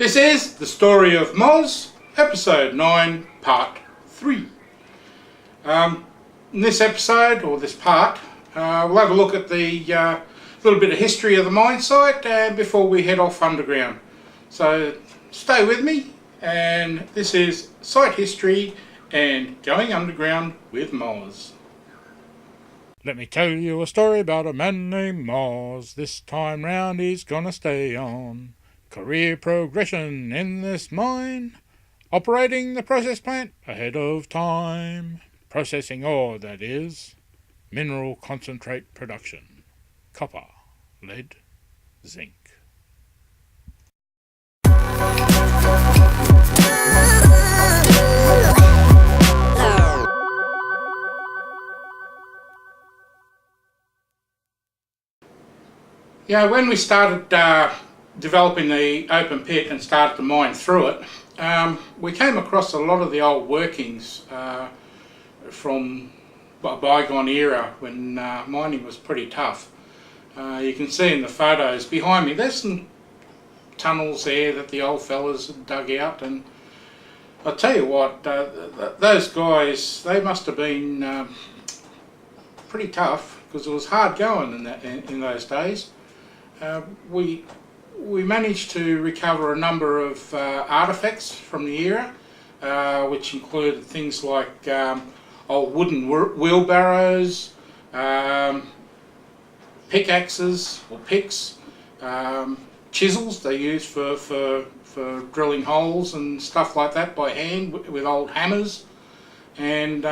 This is the story of Moz, episode 9, part 3. In this episode, or this part, we'll have a look at the little bit of history of the mine site before we head off underground. So stay with me, and this is Site History and Going Underground with Moz. Let me tell you a story about a man named Moz. This time round he's gonna stay on. Career progression in this mine. Operating the process plant ahead of time. Processing ore, that is. Mineral concentrate production. Copper, lead, zinc. Yeah, when we started developing the open pit and started to mine through it, we came across a lot of the old workings from a bygone era when mining was pretty tough. You can see in the photos behind me there's some tunnels there that the old fellas had dug out, and I'll tell you what, those guys, they must have been pretty tough, because it was hard going in those days. We managed to recover a number of artefacts from the era, which included things like old wooden wheelbarrows, pickaxes or picks, chisels they used for drilling holes and stuff like that by hand with old hammers, and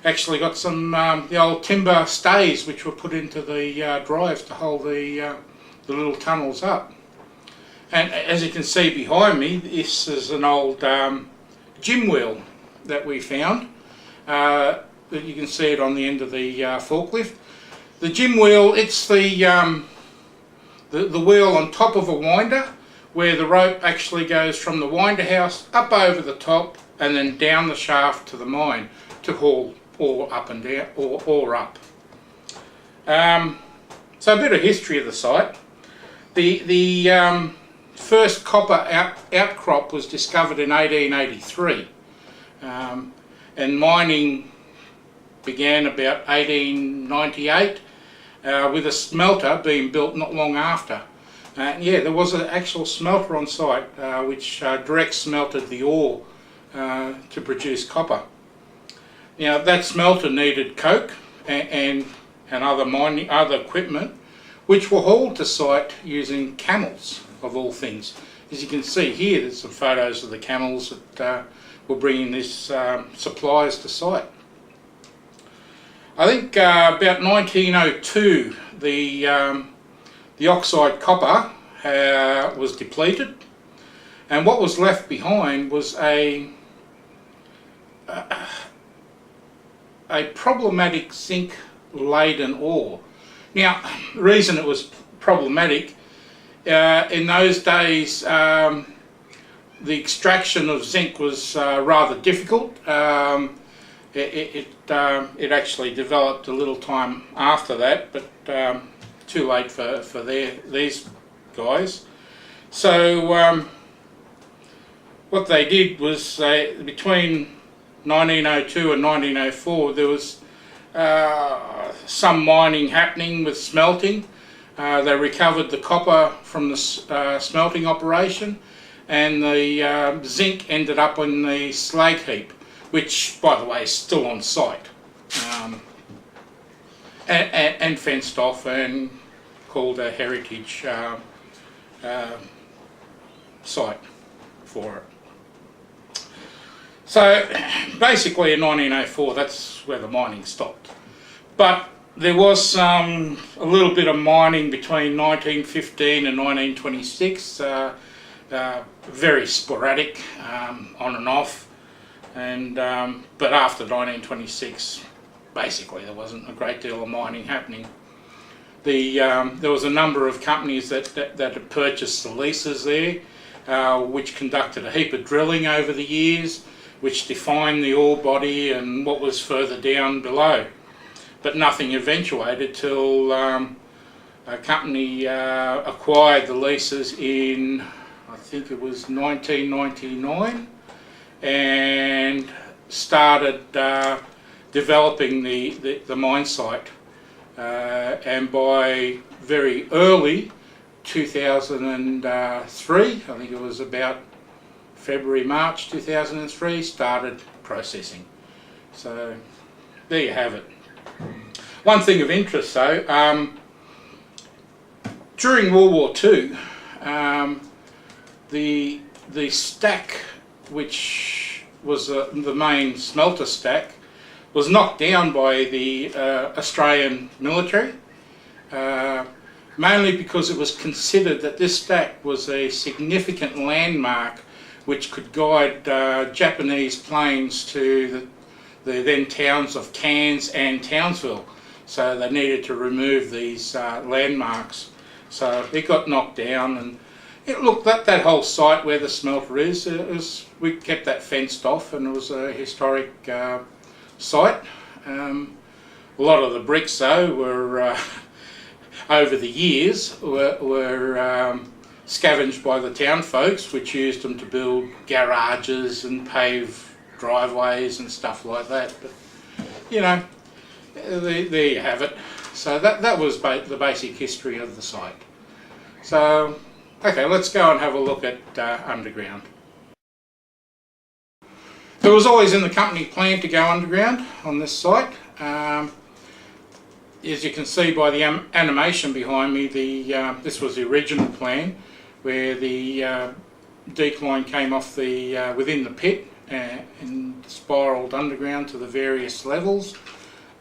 actually got some the old timber stays which were put into the drives to hold the little tunnels up. And as you can see behind me, this is an old gym wheel that we found. That you can see it on the end of the forklift. The gym wheel, it's the wheel on top of a winder, where the rope actually goes from the winder house up over the top and then down the shaft to the mine to haul ore up and down, or up. So a bit of history of the site. The first copper outcrop was discovered in 1883, and mining began about 1898 with a smelter being built not long after. Yeah, there was an actual smelter on site which direct smelted the ore to produce copper. Now that smelter needed coke and other equipment, which were hauled to site using camels, of all things. As you can see here, there's some photos of the camels that were bringing this supplies to site. I think about 1902, the oxide copper was depleted, and what was left behind was a problematic zinc-laden ore. Now, the reason it was problematic, in those days the extraction of zinc was rather difficult. It actually developed a little time after that, but too late for these guys. So what they did was, between 1902 and 1904, there was some mining happening with smelting. They recovered the copper from the smelting operation, and the zinc ended up in the slag heap, which, by the way, is still on site, and fenced off and called a heritage site for it. So basically in 1904, that's where the mining stopped. But there was a little bit of mining between 1915 and 1926, very sporadic, on and off, and but after 1926, basically there wasn't a great deal of mining happening. There was a number of companies that had purchased the leases there, which conducted a heap of drilling over the years, which defined the ore body and what was further down below. But nothing eventuated till a company acquired the leases in I think it was 1999, and started developing the mine site. And by very early 2003, I think it was about February, March 2003, started processing. So there you have it. One thing of interest though, during World War II, the stack, which was the main smelter stack, was knocked down by the Australian military, mainly because it was considered that this stack was a significant landmark which could guide Japanese planes to the then towns of Cairns and Townsville. So they needed to remove these landmarks. So it got knocked down, and look, that whole site where the smelter is, we kept that fenced off, and it was a historic site. A lot of the bricks though were over the years were scavenged by the town folks, which used them to build garages and pave driveways and stuff like that. But you know, there you have it. So that was the basic history of the site. So okay, let's go and have a look at underground. It was always in the company plan to go underground on this site. As you can see by the animation behind me, this was the original plan, where the decline came off within the pit and spiralled underground to the various levels,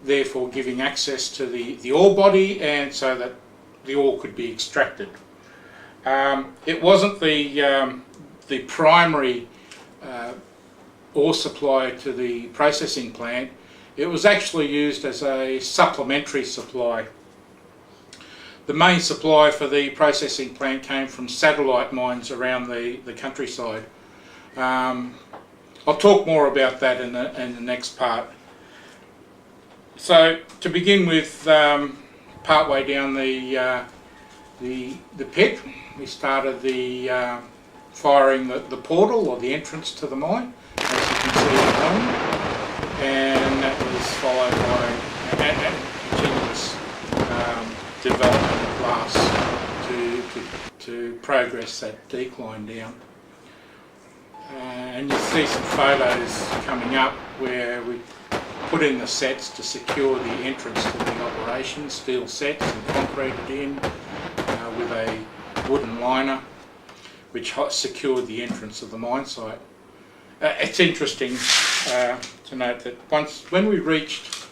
therefore giving access to the ore body, and so that the ore could be extracted. It wasn't the primary ore supply to the processing plant. It was actually used as a supplementary supply. The main supply for the processing plant came from satellite mines around the countryside. I'll talk more about that in the next part. So to begin with, part way down the pit, we started firing the portal, or the entrance to the mine, as you can see at home. And that was followed by a continuous development of blasts to progress that decline down. And you see some photos coming up where we put in the sets to secure the entrance to the operation, steel sets and concreted in with a wooden liner which secured the entrance of the mine site. It's interesting to note that when we reached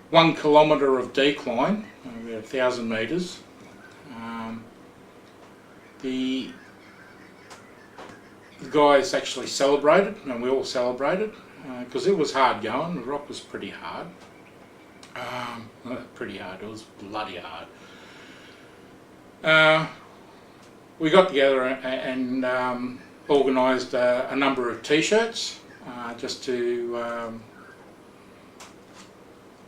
1 kilometre of decline, about 1,000 metres, the guys actually celebrated, and we all celebrated, because it was hard going. The rock was pretty hard. It was bloody hard. We got together and organised a number of t-shirts just to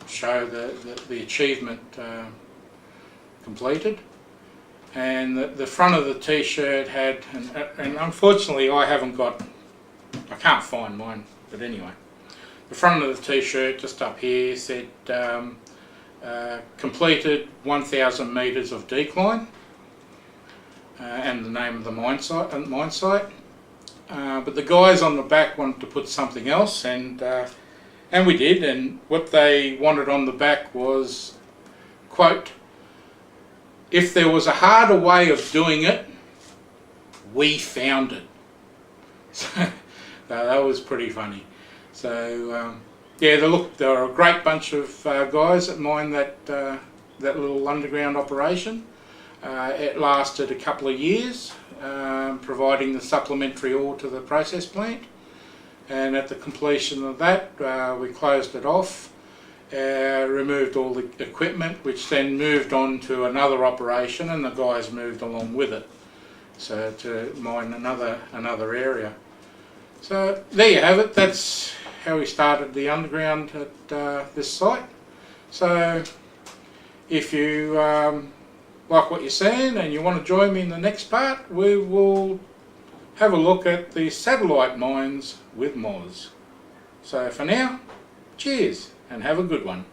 show the achievement completed. And the front of the t-shirt had, and unfortunately I can't find mine, but anyway, the front of the t-shirt just up here said completed 1,000 metres of decline, and the name of the mine site. But the guys on the back wanted to put something else, and we did. And what they wanted on the back was, quote, "If there was a harder way of doing it, we found it." So that was pretty funny. So yeah, they were a great bunch of guys that mined that little underground operation. It lasted a couple of years, providing the supplementary ore to the process plant, and at the completion of that we closed it off, removed all the equipment, which then moved on to another operation, and the guys moved along with it, so to mine another area. So there you have it. That's how we started the underground at this site. So if you like what you're seeing and you want to join me in the next part, we will have a look at the satellite mines with Moz. So for now, cheers and have a good one.